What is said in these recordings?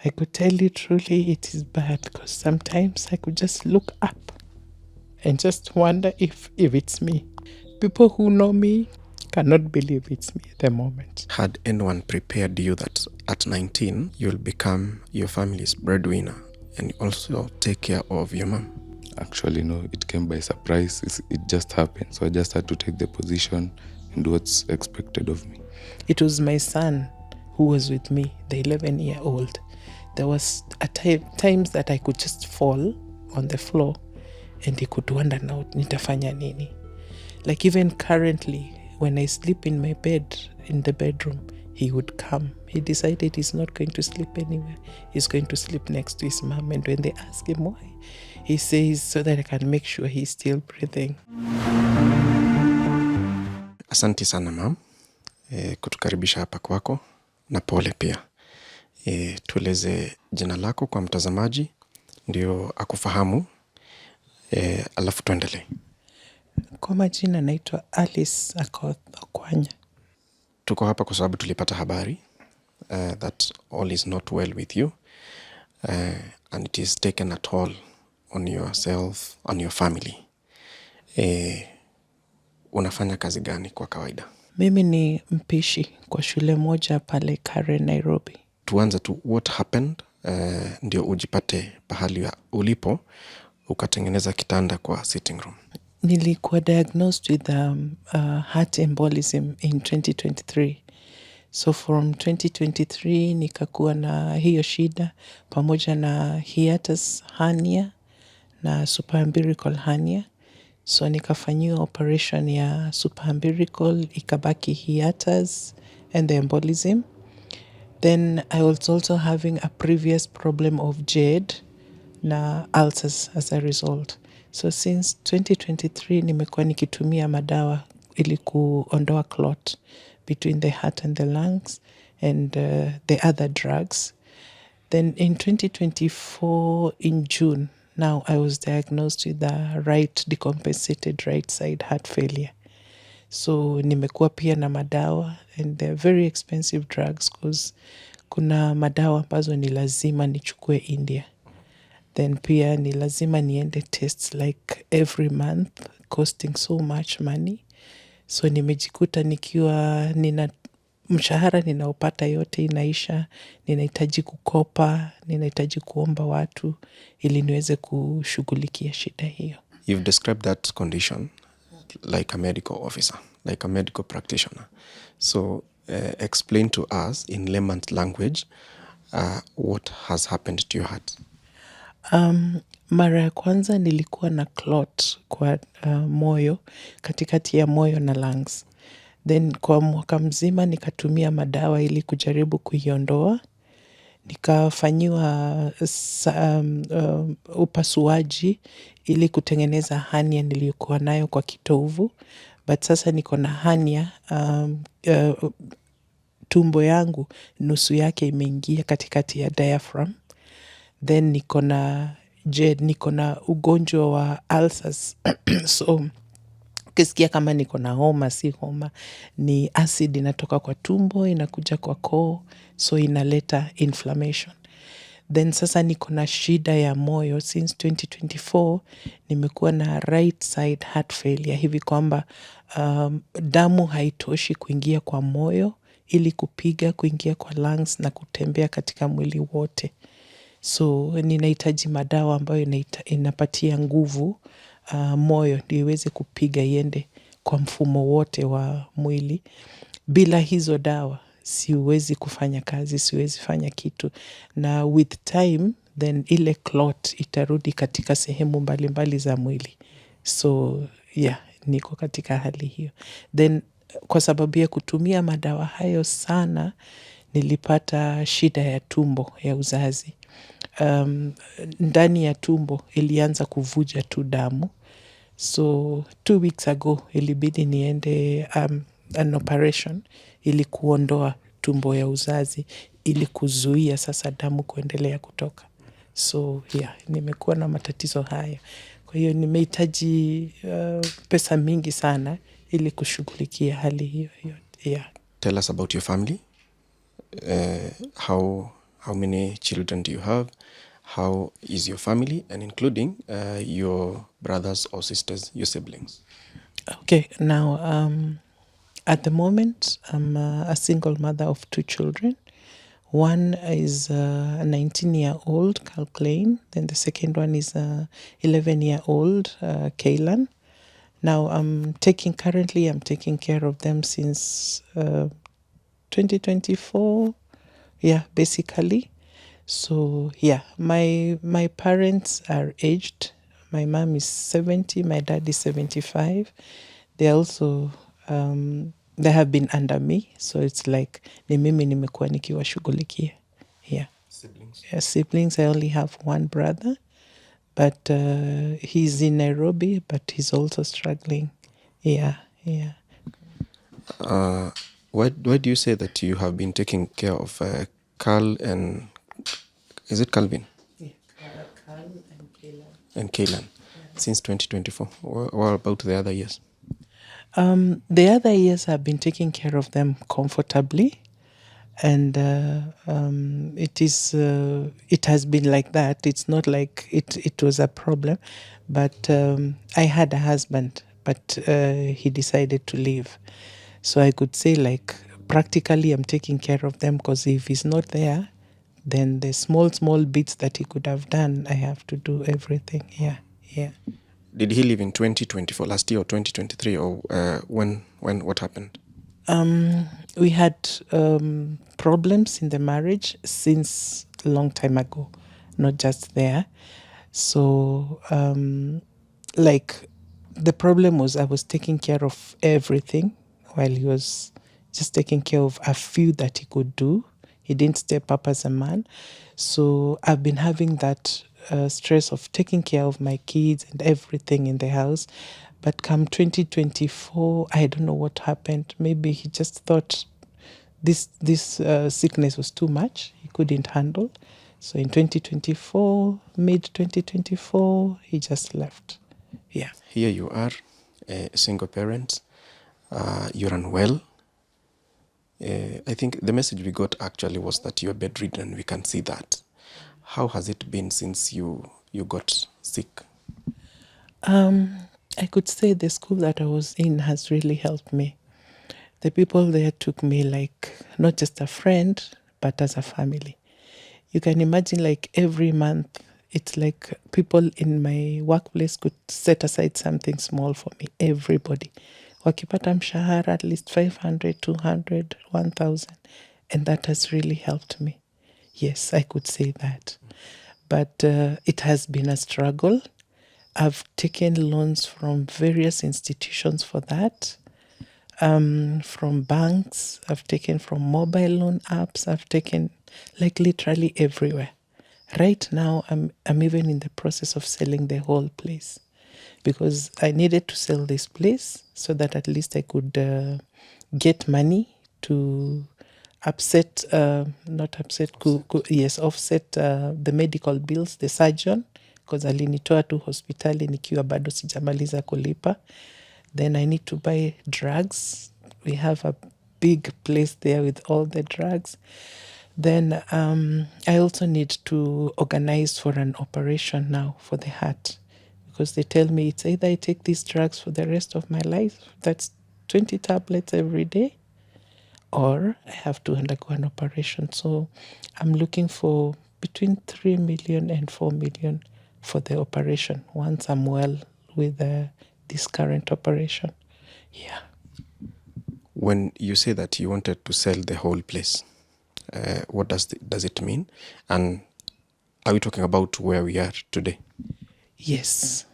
I could tell you truly it is bad, because sometimes I could just look up and just wonder if it's me. People who know me cannot believe it's me at the moment. Had anyone prepared you that at 19 you'll become your family's breadwinner and also take care of your mom? Actually, no, it came by surprise. It just happened. So I just had to take the position and do what's expected of me. It was my son who was with me, the 11-year-old. There was times that I could just fall on the floor and he could wonder now, nitafanya nini? Like even currently, when I sleep in my bed, in the bedroom, he would come. He decided he's not going to sleep anywhere. He's going to sleep next to his mom. And when they ask him why, he says, so that I can make sure he's still breathing. Asante sana ma'am, kutukaribisha hapa kwako na pole pia. Tueleze jina lako kwa mtazamaji ndio akufahamu, alafu tuendelee. Kwa majina naitwa Alice Akoth Okwanya. Tuko hapa kwa sababu tulipata habari that all is not well with you, and it is taken a toll on yourself, on your family. Unafanya kazi gani kwa kawaida? Mimi ni mpishi kwa shule moja pale Karen, Nairobi. Tuanze tu, what happened ndio ujipate pahali ulipo ukatengeneza kitanda kwa sitting room? Nilikuwa diagnosed with heart embolism in 2023. So from 2023 nikakuwa na hiyo shida pamoja na hiatus hernia na supraumbilical hernia. So nikafanyiwa operation ya supraumbilical, ikabaki hiatus and the embolism. Then I was also having a previous problem of jade na ulcers as a result. So since 2023 nimekuwa nikitumia madawa ili kuondoa clot between the heart and the lungs and the other drugs. Then in 2024 in June, now I was diagnosed with the decompensated right side heart failure. So nimekuwa pia na madawa, and they're very expensive drugs because kuna madawa ambazo ni lazima nichukue India. Then pia ni lazima niende tests like every month, costing so much money. So nimejikuta nikiwa mshahara ninaopata yote inaisha, ninahitaji kukopa, ninahitaji kuomba watu ili niweze kushughulikia shida hiyo. You've described that condition like a medical officer, like a medical practitioner. So explain to us in layman's language what has happened to your heart. Mara ya kwanza nilikuwa na clot kwa moyo, katikati ya moyo na lungs. Then kwa mwaka mzima nikatumia madawa ili kujaribu kuiondoa. Nikafanyiwa upasuaji ili kutengeneza hernia niliyokuwa nayo kwa kitovu. But sasa niko na hernia, tumbo yangu nusu yake imeingia katikati ya diaphragm. Then niko na ugonjwa wa ulcers. So ukisikia kama niko na homa, si homa, ni acid inatoka kwa tumbo inakuja kwa koo, so inaleta inflammation. Then sasa niko na shida ya moyo since 2024. Nimekuwa na right side heart failure, hivi kwamba damu haitoshi kuingia kwa moyo ili kuingia kwa lungs na kutembea katika mwili wote. So ninahitaji madawa ambayo inapatia nguvu moyo ndio iweze kupiga iende kwa mfumo wote wa mwili. Bila hizo dawa siwezi kufanya kazi, siwezi fanya kitu. Na with time then ile clot itarudi katika sehemu mbalimbali za mwili. So yeah, niko katika hali hiyo. Then kwa sababu ya kutumia madawa hayo sana, nilipata shida ya tumbo ya uzazi. Ndani ya tumbo ilianza kuvuja tu damu. So 2 weeks ago ilibidi niende an operation ili kuondoa tumbo ya uzazi ili kuzuia sasa damu kuendelea kutoka. So yeah, nimekuwa na matatizo haya. Kwa hiyo nimehitaji pesa mingi sana ili kushughulikia hali hiyo. Yeah. Tell us about your family. How How many children do you have? How is your family, and including your brothers or sisters, your siblings? Okay, now at the moment, I'm a single mother of 2 children. One is a 19-year-old, Kalklein. Then the second one is a 11-year-old, Kaylan. Now I'm taking care of them since 2024. Yeah, basically. So yeah, my parents are aged. My mom is 70, my dad is 75. They also they have been under me, so it's like ni mimi nimekuwa nikiwashughulikia. Yeah. Siblings? Yeah, siblings, I only have one brother, but he's in Nairobi, but he's also struggling. Yeah, yeah. Why do you say that you have been taking care of Carl and, is it Calvin? Yeah, Carl and Kayla. And Kaylan, since 2024? What about the other years? The other years I've been taking care of them comfortably, and it has been like that. It's not like it was a problem, but I had a husband, but he decided to leave. So I could say, like, practically I'm taking care of them, because if he's not there, then the small bits that he could have done, I have to do everything. Yeah, yeah. Did he leave in 2024, last year, or 2023, or what happened? We had problems in the marriage since a long time ago, not just there. So, like, the problem was I was taking care of everything while he was just taking care of a few that he could do. He didn't step up as a man. So I've been having that stress of taking care of my kids and everything in the house. But come 2024, I don't know what happened. Maybe he just thought this sickness was too much. He couldn't handle. So in 2024, mid 2024, he just left. Yeah. Here you are, a single parent. You're unwell. I think the message we got actually was that you're bedridden. We can see that. How has it been since you got sick? I could say the school that I was in has really helped me. The people there took me like not just a friend, but as a family. You can imagine, like, every month, it's like people in my workplace could set aside something small for me. Everybody. Wakipata mshahara, at least 500, 200, 1,000. And that has really helped me. Yes, I could say that. But it has been a struggle. I've taken loans from various institutions for that, from banks. I've taken from mobile loan apps. I've taken, like, literally everywhere. Right now, I'm even in the process of selling the whole place, because I needed to sell this place so that at least I could get money to offset the medical bills, the surgeon, because alinitoa tu hospitali nikiwa bado sijamaliza kulipa. Then I need to buy drugs. We have a big place there with all the drugs. Then I also need to organize for an operation now for the heart, because they tell me it's either I take these drugs for the rest of my life, that's 20 tablets every day, or I have to undergo an operation. So I'm looking for between 3 million and 4 million for the operation once I'm well with this current operation. Yeah. When you say that you wanted to sell the whole place, what does it mean? And are we talking about where we are today? Yes.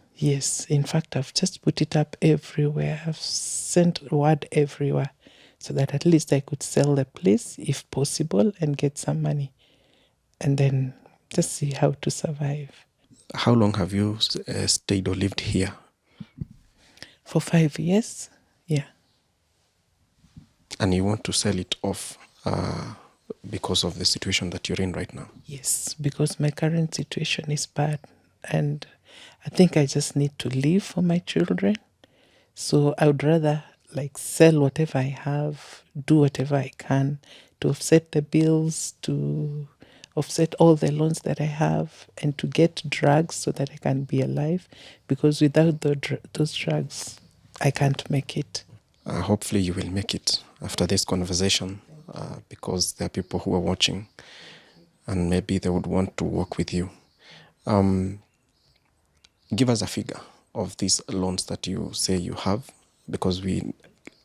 In fact, I've just put it up everywhere. I've sent word everywhere so that at least I could sell the place if possible and get some money, and then just see how to survive. How long have you stayed or lived here? For 5 years. Yeah. And you want to sell it off because of the situation that you're in right now? Yes, because my current situation is bad, and I think I just need to live for my children. So I would rather, like, sell whatever I have, do whatever I can to offset the bills, to offset all the loans that I have, and to get drugs so that I can be alive, because without those drugs, I can't make it. Hopefully you will make it after this conversation, because there are people who are watching and maybe they would want to work with you. Give us a figure of these loans that you say you have, because we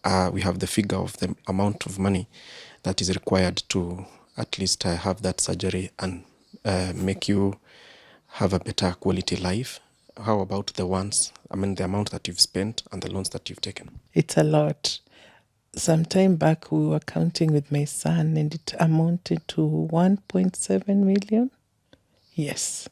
have the figure of the amount of money that is required to at least have that surgery and make you have a better quality life. How about the amount that you've spent and the loans that you've taken? It's a lot. Some time back, we were counting with my son, and it amounted to 1.7 million. Yes.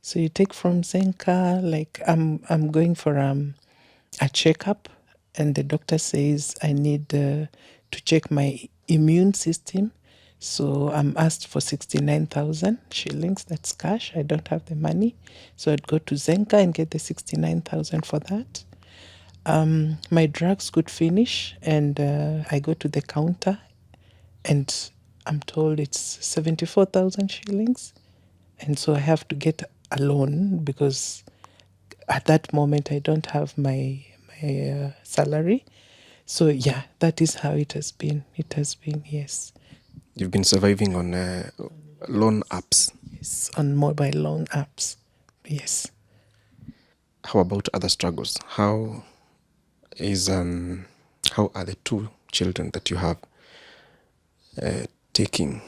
So you take from Zenka, like I'm going for a checkup, and the doctor says I need to check my immune system. So I'm asked for 69,000 shillings. That's cash. I don't have the money. So I'd go to Zenka and get the 69,000 for that. My drugs could finish, and I go to the counter, and I'm told it's 74,000 shillings. And so I have to get a loan, because at that moment I don't have my salary. So yeah, that is how it has been. It has been, yes. You've been surviving on loan apps. Yes, on mobile loan apps. Yes. How about other struggles? How are the two children that you have taking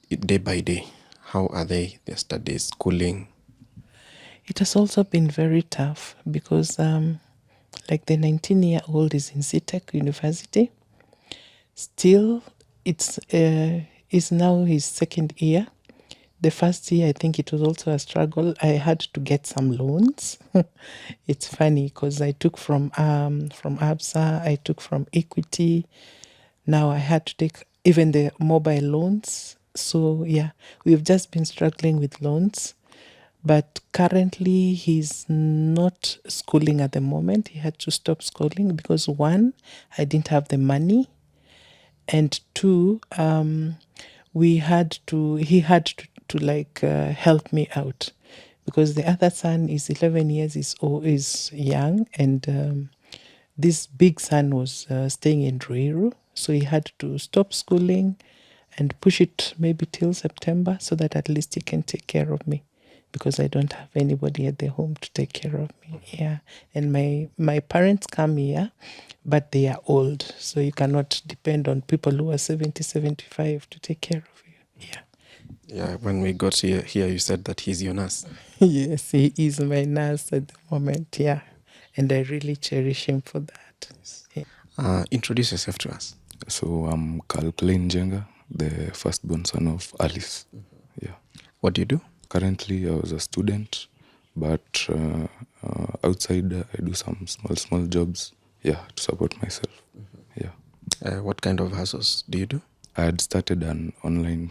it day by day? How are they? Their studies, schooling? It has also been very tough, because like the 19-year-old is in CTEC University. Still, it's is now his second year. The first year, I think it was also a struggle. I had to get some loans. It's funny, because I took from ABSA, I took from Equity. Now I had to take even the mobile loans. So yeah, we've just been struggling with loans. But currently, he's not schooling at the moment. He had to stop schooling because, one, I didn't have the money, and two, he had to like help me out, because the other son is 11 years, is young, and this big son was staying in Ruiru, so he had to stop schooling and push it maybe till September, so that at least he can take care of me, because I don't have anybody at the home to take care of me. Yeah. And my parents come here, but they are old, so you cannot depend on people who are 70, 75 to take care of you. Yeah. Yeah, when we got here, you said that he's your nurse. Yes, he is my nurse at the moment. Yeah. And I really cherish him for that. Yeah. Introduce yourself to us. So I'm Carl Klein Jenga, the firstborn son of Alice. Yeah. What do you do? Currently, I was a student, but outside I do some small jobs, to support myself. Yeah. What kind of hustles do you do? I had started an online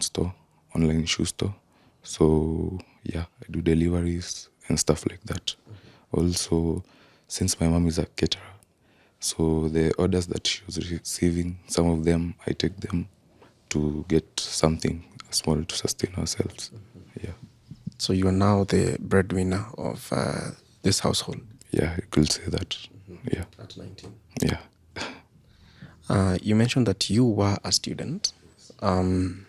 shoe store. So I do deliveries and stuff like that. Also, since my mom is a caterer, so the orders that she was receiving, some of them I take them to get something small to sustain ourselves. Yeah. So you are now the breadwinner of this household? Yeah, you could say that. Yeah. At 19? Yeah. You mentioned that you were a student. Tell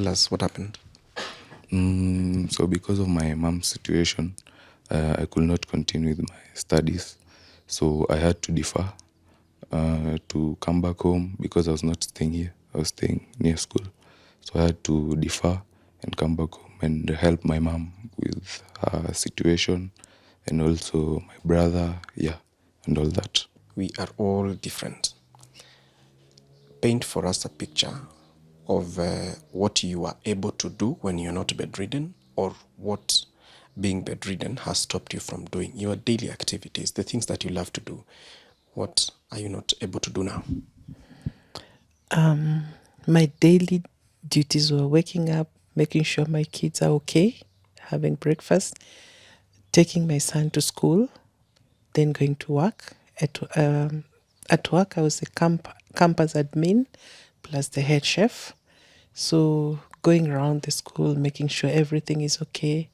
us what happened. So because of my mom's situation, I could not continue with my studies. So I had to defer to come back home, because I was not staying here. I was staying near school. So I had to defer and come back home and help my mom with her situation, and also my brother, and all that. We are all different. Paint for us a picture of what you are able to do when you're not bedridden, or what being bedridden has stopped you from doing. Your daily activities, the things that you love to do. What are you not able to do now? My daily duties were waking up, making sure my kids are okay, having breakfast, taking my son to school, then going to work. At work, I was a campus admin plus the head chef. So going around the school, making sure everything is okay,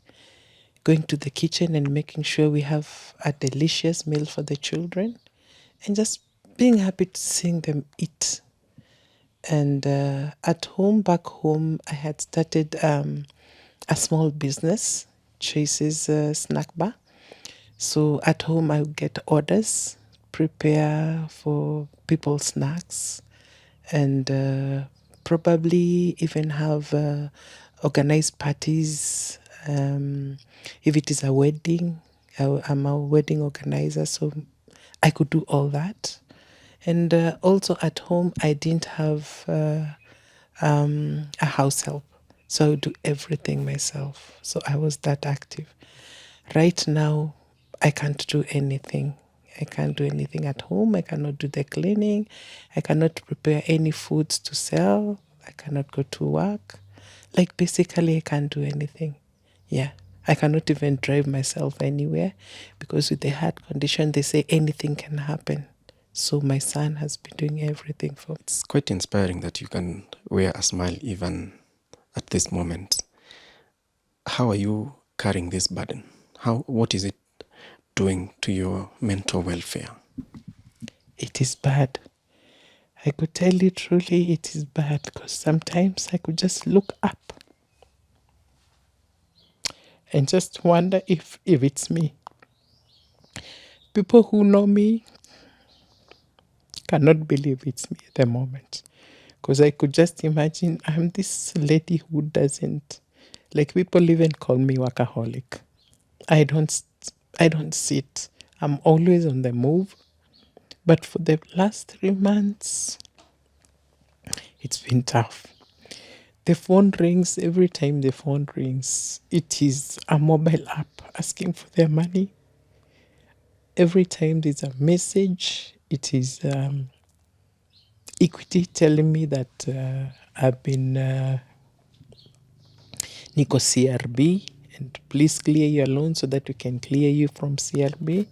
going to the kitchen and making sure we have a delicious meal for the children, and just being happy to seeing them eat. And at home, back home, I had started a small business, Chase's snack bar. So at home, I would get orders, prepare for people's snacks, and probably even have organized parties. If it is a wedding, I'm a wedding organizer, so I could do all that. And also at home, I didn't have a house help, so I would do everything myself. So I was that active. Right now, I can't do anything. I can't do anything at home. I cannot do the cleaning. I cannot prepare any foods to sell. I cannot go to work. Like, basically, I can't do anything. Yeah. I cannot even drive myself anywhere because with the heart condition, they say anything can happen. So my son has been doing everything for me. It's quite inspiring that you can wear a smile even at this moment. How are you carrying this burden? What is it doing to your mental welfare? It is bad. I could tell you truly it is bad because sometimes I could just look up and just wonder if it's me. People who know me cannot believe it's me at the moment. Because I could just imagine I'm this lady who doesn't, like, people even call me workaholic. I don't sit. I'm always on the move. But for the last 3 months, it's been tough. The phone rings. Every time the phone rings, it is a mobile app asking for their money. Every time there's a message, it is Equity telling me that I've been Nico CRB and please clear your loan so that we can clear you from CRB.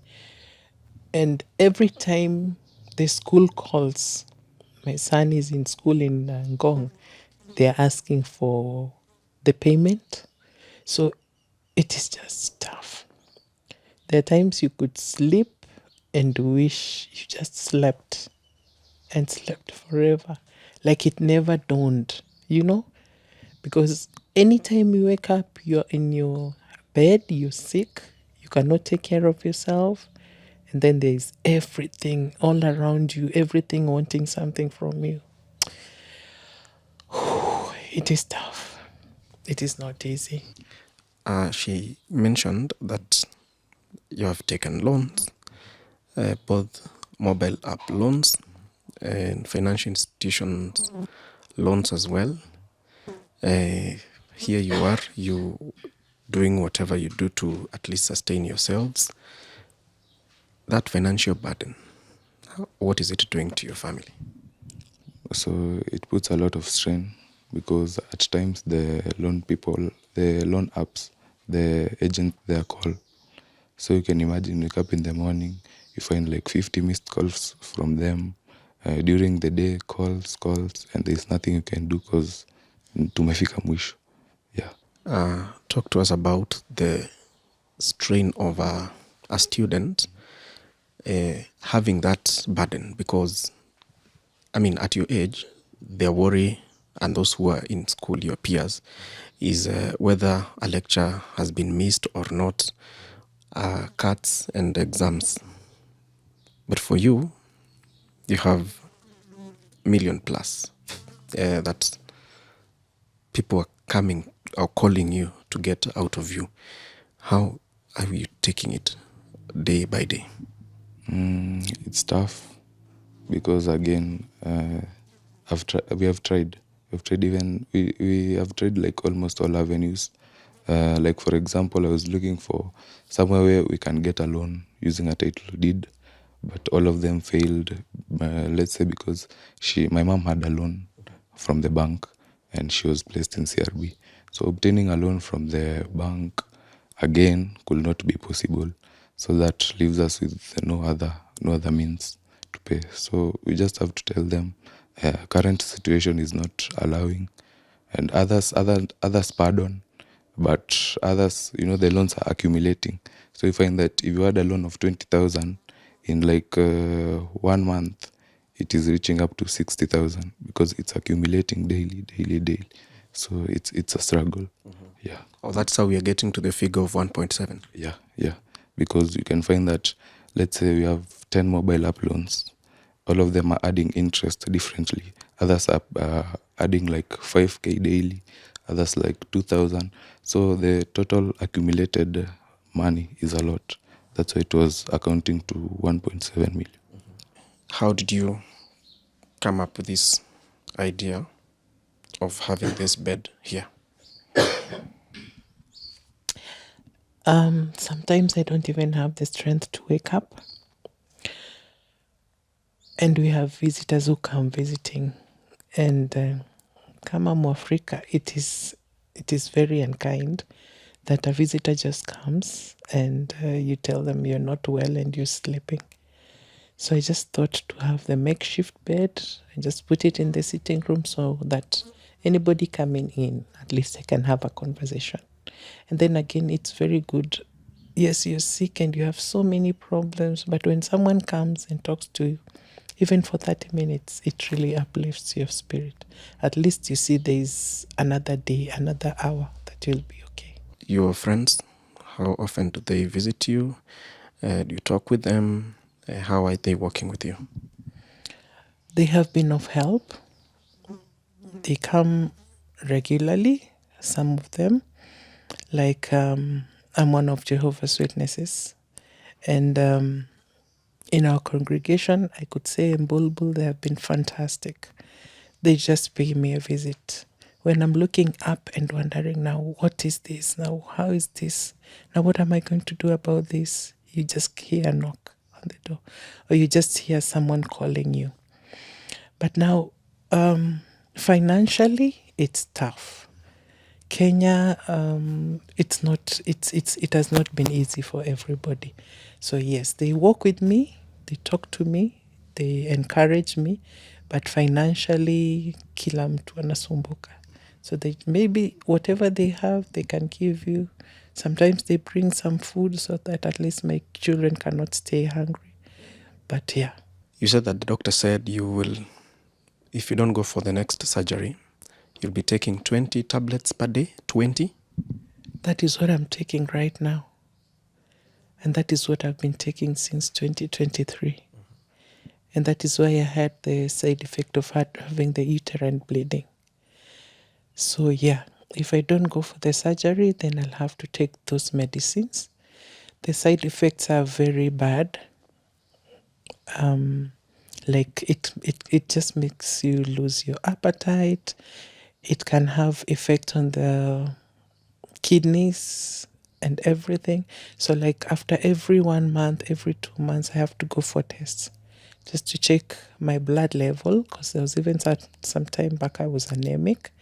And every time the school calls, my son is in school in Ngong, they're asking for the payment. So it is just tough. There are times you could sleep and wish you just slept and slept forever. Like it never dawned, Because anytime you wake up, you're in your bed, you're sick, you cannot take care of yourself. And then there's everything all around you, everything wanting something from you. It is tough. It is not easy. She mentioned that you have taken loans, both mobile app loans and financial institutions loans as well. Here you are, you doing whatever you do to at least sustain yourselves. That financial burden, what is it doing to your family? So it puts a lot of strain because at times the loan apps, the agent they call. So you can imagine, wake up in the morning, you find like 50 missed calls from them. During the day, calls, and there's nothing you can do because tumefika mwisho. Yeah. Talk to us about the strain of a student having that burden, because at your age, their worry, and those who are in school, your peers, is whether a lecture has been missed or not, cuts and exams. But for you, you have million plus that people are coming or calling you to get out of you. How are you taking it day by day? It's tough because again, we have tried like almost all avenues. Like for example, I was looking for somewhere where we can get a loan using a title deed, but all of them failed. Let's say because my mom had a loan from the bank and she was placed in CRB. So obtaining a loan from the bank again could not be possible. So that leaves us with no other means to pay. So we just have to tell them current situation is not allowing. and others pardon, but others, the loans are accumulating. So you find that if you had a loan of 20,000 in like 1 month, it is reaching up to 60,000 because it's accumulating daily. So it's a struggle. Yeah. Oh, that's how we are getting to the figure of 1.7. Yeah. Because you can find that, let's say we have 10 mobile app loans. All of them are adding interest differently. Others are adding like 5K daily, others like 2,000. So the total accumulated money is a lot. That's why it was accounting to 1.7 million. How did you come up with this idea of having this bed here? Sometimes I don't even have the strength to wake up. And we have visitors who come visiting. And kama Mwafrika, it is very unkind that a visitor just comes and you tell them you're not well and you're sleeping. So I just thought to have the makeshift bed and just put it in the sitting room so that anybody coming in, at least I can have a conversation. And then again, it's very good. Yes, you're sick and you have so many problems, but when someone comes and talks to you, even for 30 minutes, it really uplifts your spirit. At least you see there's another day, another hour that you'll be okay. Your friends, how often do they visit you? Do you talk with them? How are they working with you? They have been of help. They come regularly, some of them. Like I'm one of Jehovah's Witnesses. And in our congregation, I could say in Bulbul, they have been fantastic. They just pay me a visit. When I'm looking up and wondering now, what is this? Now, how is this? Now, what am I going to do about this? You just hear a knock on the door, or you just hear someone calling you. But now, financially, it's tough. Kenya, it has not been easy for everybody. So yes, they work with me, they talk to me, they encourage me, but financially, kila mtu anasumbuka. So they maybe whatever they have, they can give you. Sometimes they bring some food so that at least my children cannot stay hungry. But yeah. You said that the doctor said you will, if you don't go for the next surgery, you'll be taking 20 tablets per day. 20? That is what I'm taking right now. And that is what I've been taking since 2023. And that is why I had the side effect of having the uterine bleeding. So yeah, if I don't go for the surgery, then I'll have to take those medicines. The side effects are very bad. Like it just makes you lose your appetite. It can have effect on the kidneys and everything. So like after every 1 month, every 2 months, I have to go for tests just to check my blood level, because there was even some time back I was anemic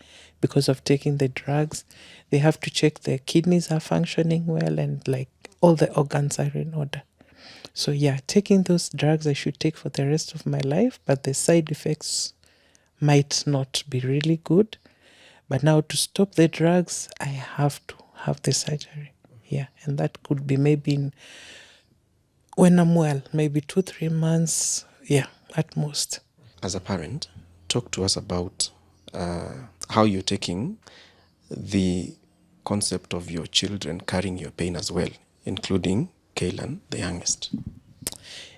because of taking the drugs. They have to check the kidneys are functioning well and like all the organs are in order. So yeah, taking those drugs I should take for the rest of my life, but the side effects might not be really good. But now to stop the drugs, I have to have the surgery. Yeah, and that could be maybe when I'm well, maybe 2-3 months, yeah, at most. As a parent, talk to us about how you're taking the concept of your children carrying your pain as well, including Kaylan, the youngest.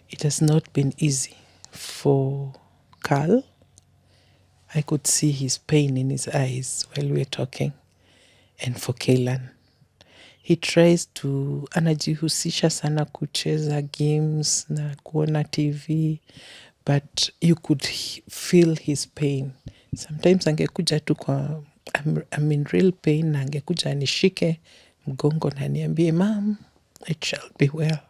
It has not been easy for Carl. I could see his pain in his eyes while we were talking. And for Kaylan, he tries to, anajihusisha sana kucheza games na kuona TV, but you could feel his pain. Sometimes angekuja tu kwa, I'm in real pain, na angekuja anishike mgongo na niambie, Mom, it shall be well.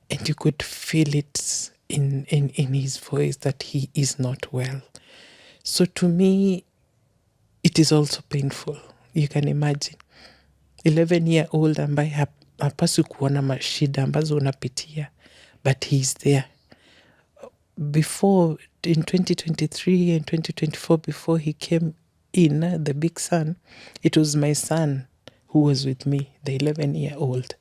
And you could feel it in his voice that he is not well. So to me, it is also painful. You can imagine. 11-year-old ambaye hapaswi kuona mashida ambazo unapitia, but he's there. Before, in 2023 and 2024, before he came in, the big son, it was my son who was with me, the 11-year-old.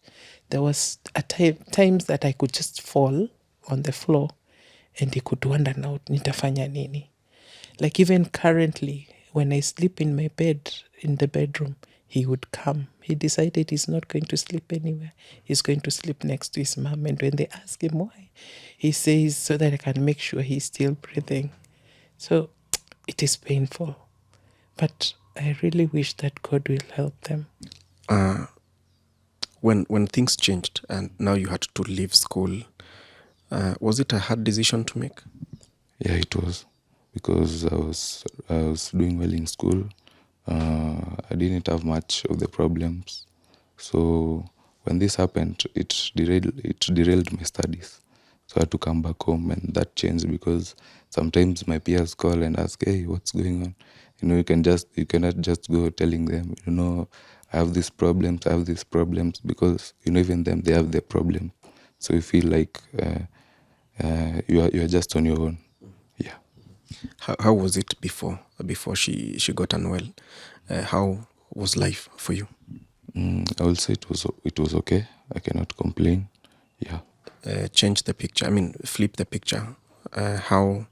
There was times that I could just fall on the floor and he could wonder now, nitafanya nini? Like even currently, when I sleep in my bed, in the bedroom, he would come. He decided he's not going to sleep anywhere. He's going to sleep next to his mom. And when they ask him why, he says, so that I can make sure he's still breathing. So it is painful. But I really wish that God will help them. When things changed and now you had to leave school, was it a hard decision to make? Yeah, it was, because I was doing well in school. I didn't have much of the problems. So when this happened, it derailed my studies. So I had to come back home, and that changed because sometimes my peers call and ask, "Hey, what's going on?" You cannot just go telling them, I have these problems, because even them, they have their problem. So you feel like you are just on your own. Yeah. How was it before she got unwell? How was life for you? I will say it was okay. I cannot complain. Yeah. Change the picture. I mean, flip the picture. How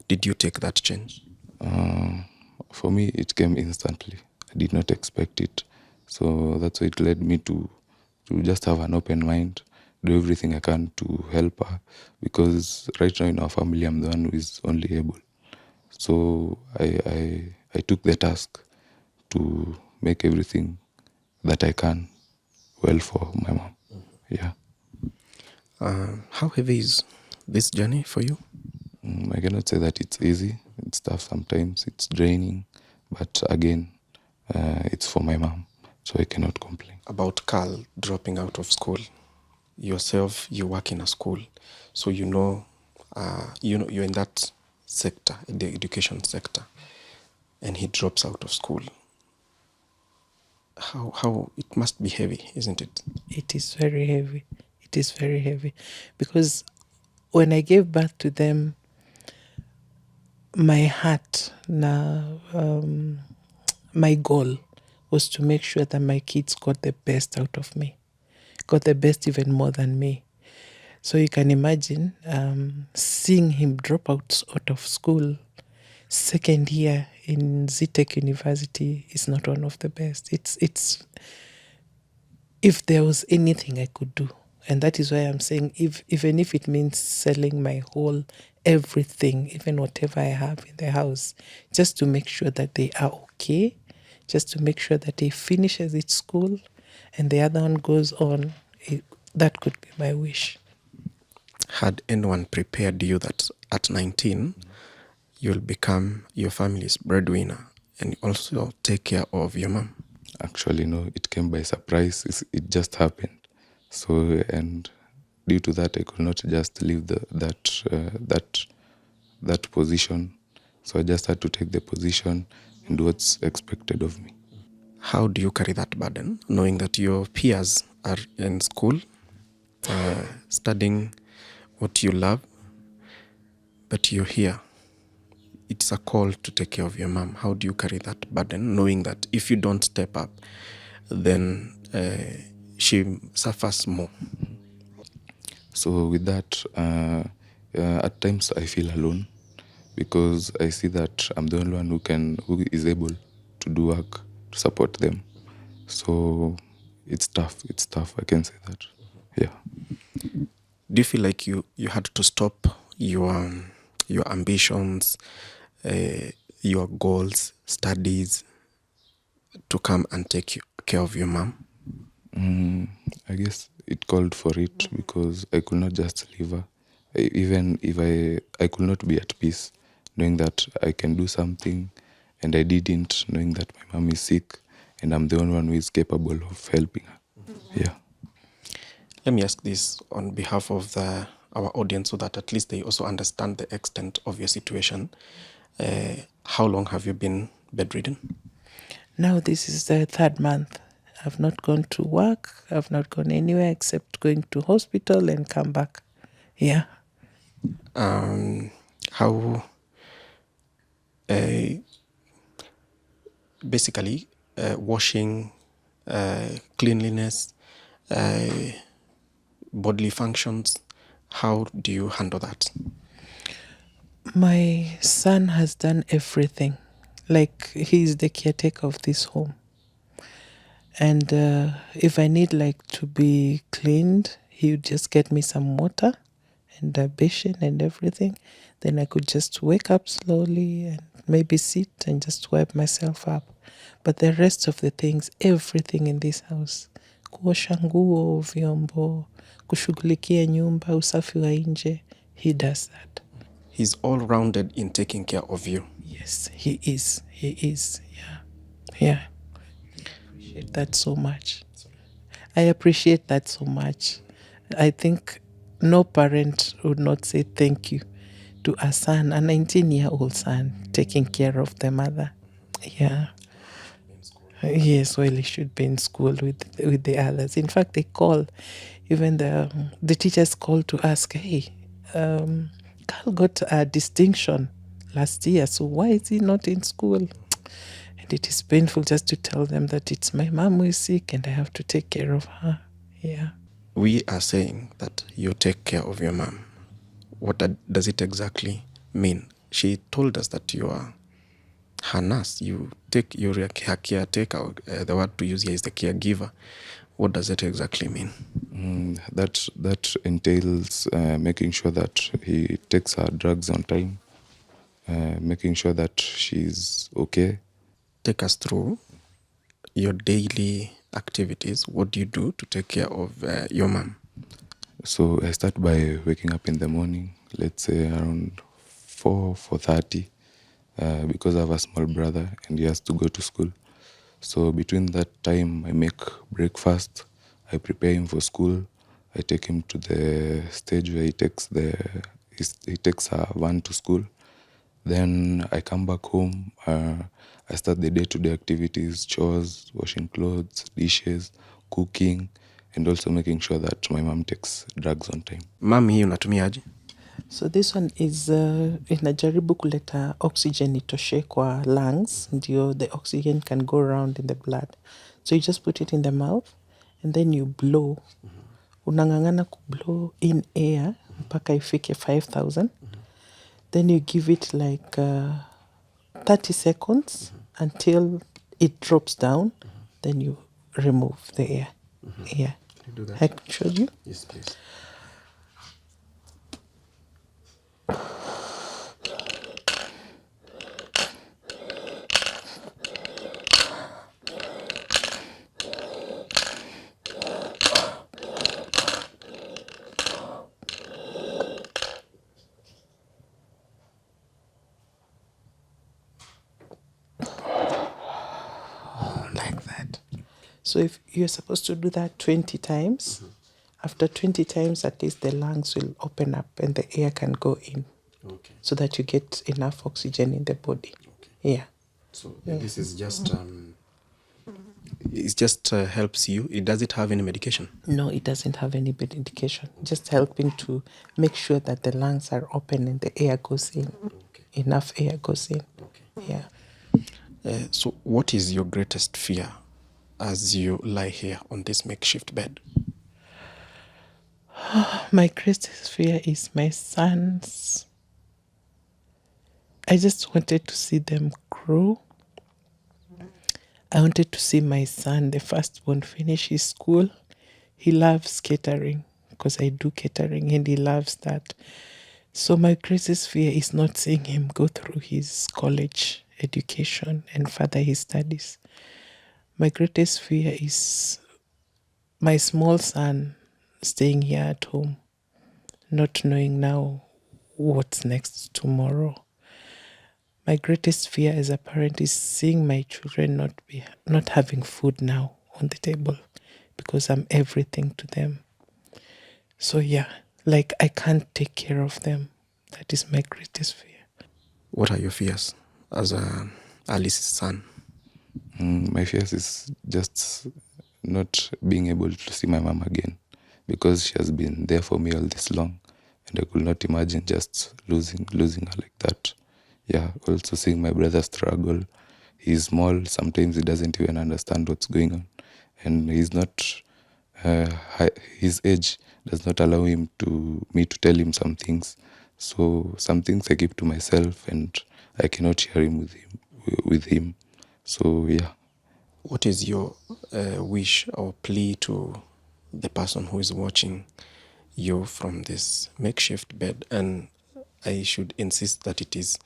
did you take that change? For me, it came instantly. I did not expect it. So that's why it led me to just have an open mind, do everything I can to help her, because right now in our family, I'm the one who is only able. So I took the task to make everything that I can well for my mom. Yeah. How heavy is this journey for you? I cannot say that it's easy. It's tough sometimes. It's draining. But again, it's for my mom, so I cannot complain. About Carl dropping out of school, yourself, you work in a school, so you're in that sector, the education sector, and he drops out of school. How it must be heavy, isn't it? It is very heavy. It is very heavy. Because when I gave birth to them, my heart, my goal was to make sure that my kids got the best out of me, got the best even more than me. So you can imagine seeing him drop out of school, second year in ZTech University is not one of the best. It's if there was anything I could do, and that is why I'm saying, even if it means selling my whole everything, even whatever I have in the house, just to make sure that they are okay, just to make sure that he finishes its school and the other one goes on, that could be my wish. Had anyone prepared you that at 19 you'll become your family's breadwinner and also take care of your mom? Actually, no, it came by surprise. It just happened. So, and due to that, I could not just leave that position. So I just had to take the position and do what's expected of me. How do you carry that burden, knowing that your peers are in school, studying what you love, but you're here? It's a call to take care of your mom. How do you carry that burden, knowing that if you don't step up, then she suffers more? So with that, at times I feel alone, because I see that I'm the only one who is able to do work to support them. So it's tough. I can say that. Yeah. Do you feel like you had to stop your ambitions, your goals, studies, to come and take care of your mom? I guess it called for it, because I could not just leave her. Even if I could not be at peace knowing that I can do something and I didn't, knowing that my mom is sick and I'm the only one who is capable of helping her. Yeah. Let me ask this on behalf of our audience, so that at least they also understand the extent of your situation. How long have you been bedridden? Now this is the 3rd month. I've not gone to work. I've not gone anywhere except going to hospital and come back. Yeah. How basically washing, cleanliness, bodily functions. How do you handle that? My son has done everything. Like, he's the caretaker of this home. And if I need like to be cleaned, he would just get me some water and a basin and everything. Then I could just wake up slowly and maybe sit and just wipe myself up. But the rest of the things, everything in this house, kuosha nguo, vyombo, kushughulikia nyumba, usafi wa nje, he does that. He's all rounded in taking care of you. Yes, he is. He is. Yeah. Yeah. I appreciate that so much. I appreciate that so much. I think no parent would not say thank you to a son, a 19-year-old son, taking care of the mother. Yeah. Yes, well, he should be in school with the others. In fact, they call, even the teachers call to ask, hey, Carl got a distinction last year, so why is he not in school? And it is painful just to tell them that it's my mom who is sick and I have to take care of her. Yeah. We are saying that you take care of your mom. What does it exactly mean? She told us that you are her nurse. You're her caretaker. The word to use here is the caregiver. What does it exactly mean? That entails making sure that he takes her drugs on time, making sure that she's okay. Take us through your daily activities. What do you do to take care of your mom? So I start by waking up in the morning, let's say around 4:30, because I have a small brother and he has to go to school. So between that time, I make breakfast, I prepare him for school, I take him to the stage where he takes a van to school. Then I come back home, I start the day-to-day activities, chores, washing clothes, dishes, cooking, and also making sure that my mom takes drugs on time. Mom hii unatumiaje? So this one is inajaribu kuleta oxygen itoshe kwa lungs, ndio the oxygen can go around in the blood. So you just put it in the mouth and then you blow. Unangangana kublow in air mpaka ifike 5,000. Then you give it like 30 seconds until it drops down. Then you remove the air. Yeah. Can you do that? I can show you. Yes, please. Like that. So if you're supposed to do that 20 times, after 20 times, at least the lungs will open up and the air can go in. Okay. So that you get enough oxygen in the body. Okay. Yeah. So this is just it just helps you. Does it have any medication? No, it doesn't have any medication. Just helping to make sure that the lungs are open and the air goes in. Okay. Enough air goes in. Okay. Yeah. So what is your greatest fear as you lie here on this makeshift bed? My greatest fear is my sons. I just wanted to see them grow. I wanted to see my son, the firstborn, finish his school. He loves catering because I do catering and he loves that. So my greatest fear is not seeing him go through his college education and further his studies. My greatest fear is my small son staying here at home, not knowing now what's next tomorrow. My greatest fear as a parent is seeing my children not having food now on the table because I'm everything to them. So yeah, like I can't take care of them. That is my greatest fear. What are your fears as Alice's son? My fears is just not being able to see my mom again because she has been there for me all this long and I could not imagine just losing her like that. Yeah, also seeing my brother struggle. he's small. Sometimes he doesn't even understand what's going on, and he's not. His age does not allow me to tell him some things. So some things I keep to myself, and I cannot share him with him. So yeah. What is your wish or plea to the person who is watching you from this makeshift bed? And I should insist that it is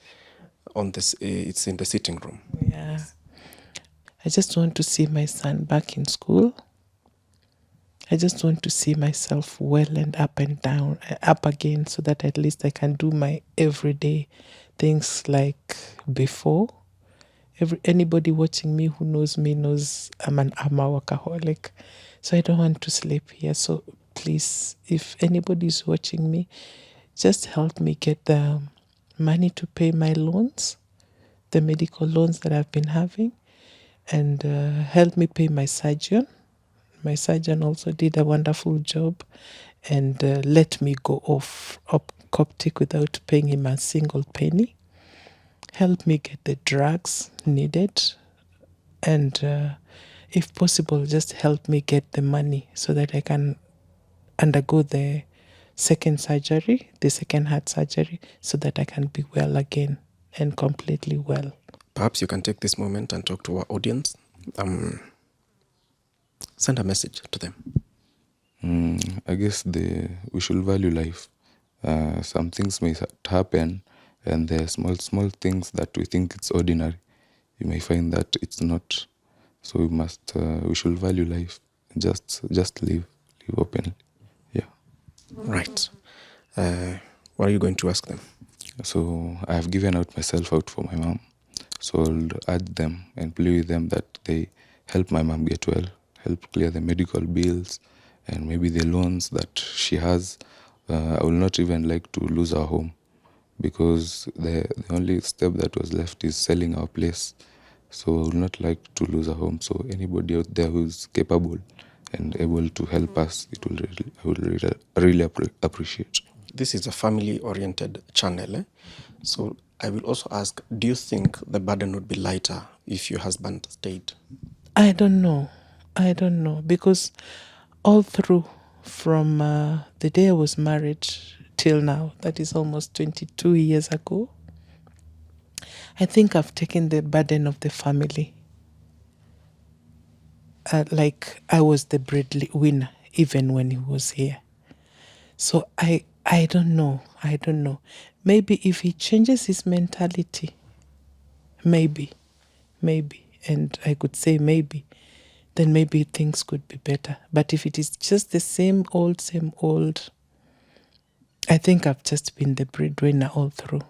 on this. It's in the sitting room. Yeah. I just want to see my son back in school. I just want to see myself well and down, up again, so that at least I can do my everyday things like before. Anybody watching me who knows me knows I'm a workaholic. So I don't want to sleep here. So please, if anybody's watching me, just help me get the money to pay my loans, the medical loans that I've been having, and help me pay my surgeon. My surgeon also did a wonderful job, and let me go off Coptic without paying him a single penny. Help me get the drugs needed, and if possible, just help me get the money so that I can undergo the second heart surgery, so that I can be well again and completely well. Perhaps you can take this moment and talk to our audience. Send a message to them. I guess we should value life. Some things may happen, and there are small things that we think it's ordinary. You may find that it's not. So we should value life. Just live openly. Yeah. Right. What are you going to ask them? So I have given myself out for my mom. So I'll urge them and plead with them that they help my mom get well, help clear the medical bills, and maybe the loans that she has. I will not even like to lose our home, because the only step that was left is selling our place. So I would not like to lose our home. So anybody out there who is capable and able to help us, I would really appreciate. This is a family-oriented channel. So I will also ask, do you think the burden would be lighter if your husband stayed? I don't know, because all through from the day I was married till now, that is almost 22 years ago, I think I've taken the burden of the family. Like I was the breadwinner even when he was here. So I don't know. Maybe if he changes his mentality, maybe, and I could say maybe, then maybe things could be better. But if it is just the same old, I think I've just been the breadwinner all through.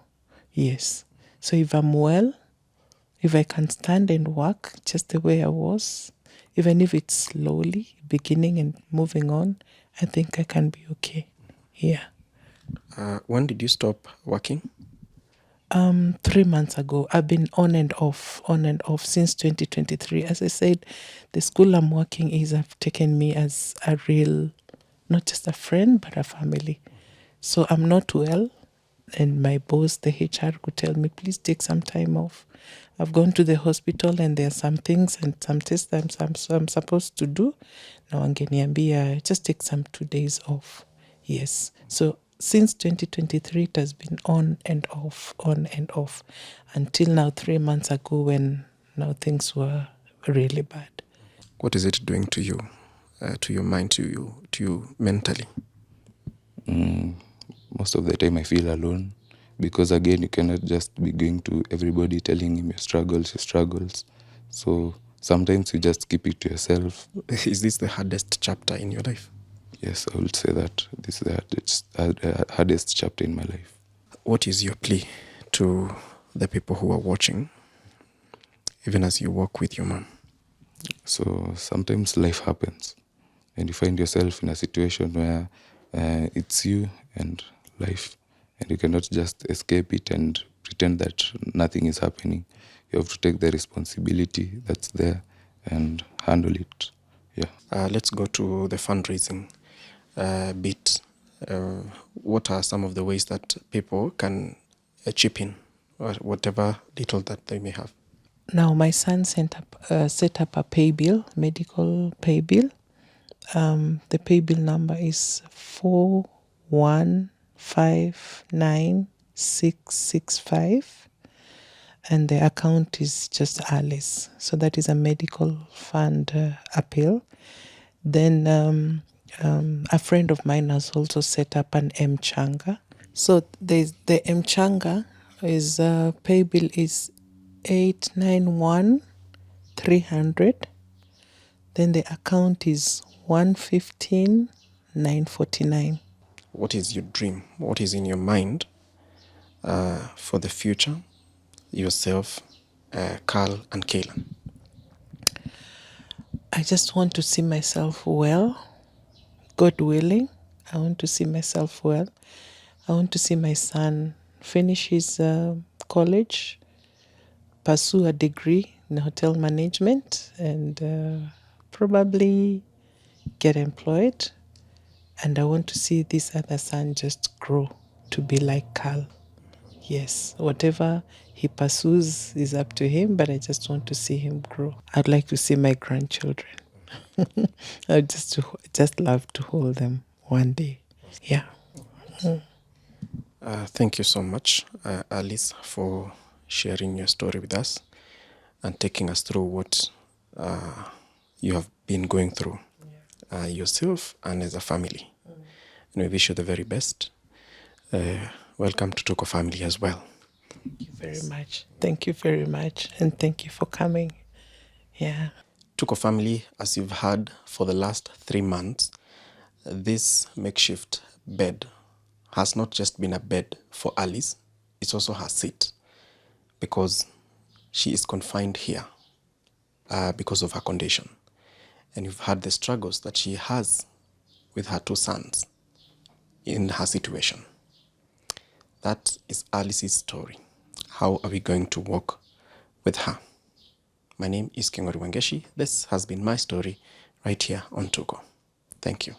Yes. So if I'm well, if I can stand and work just the way I was, even if it's slowly beginning and moving on, I think I can be okay. Yeah. When did you stop working? 3 months ago. I've been on and off since 2023. As I said, the school I'm working have taken me as a real, not just a friend, but a family. So I'm not well, and my boss, the HR, could tell me, please take some time off. I've gone to the hospital, and there are some things and some tests I'm supposed to do. Now angeniambia, just take some 2 days off. Yes. So since 2023, it has been on and off, until now 3 months ago, when now things were really bad. What is it doing to you, to your mind, to you mentally? Most of the time I feel alone, because again, you cannot just be going to everybody telling him your struggles. So sometimes you just keep it to yourself. Is this the hardest chapter in your life? Yes, I would say that this is the hardest chapter in my life. What is your plea to the people who are watching, even as you walk with your mom? So sometimes life happens, and you find yourself in a situation where it's you and life, and you cannot just escape it and pretend that nothing is happening. You have to take the responsibility that's there and handle it. Yeah. Let's go to the fundraising bit. What are some of the ways that people can chip in, or whatever little that they may have? Now my son set up a pay bill, medical pay bill. The pay bill number is 4159665, and the account is just Alice. So that is a medical fund appeal. Then a friend of mine has also set up an mchanga. So the mchanga is pay bill is 891,300. Then the account is 115,949. What is your dream? What is in your mind for the future? Yourself, Carl, and Kaylan. I just want to see myself well, God willing. I want to see myself well. I want to see my son finish his college, pursue a degree in hotel management, and probably get employed. And I want to see this other son just grow to be like Carl. Yes, whatever he pursues is up to him, but I just want to see him grow. I'd like to see my grandchildren. I'd just love to hold them one day. Yeah. Thank you so much, Alice, for sharing your story with us and taking us through what you have been going through yourself and as a family. And we wish you the very best. Welcome to Tuko family as well. Thank you very much. Thank you very much. And thank you for coming. Yeah. Tuko family, as you've heard for the last 3 months, this makeshift bed has not just been a bed for Alice, it's also her seat, because she is confined here because of her condition. And you've heard the struggles that she has with her 2 sons in her situation. That is Alice's story. How are we going to walk with her? My name is Kingori Wangeshi. This has been my story right here on Tuko. Thank you.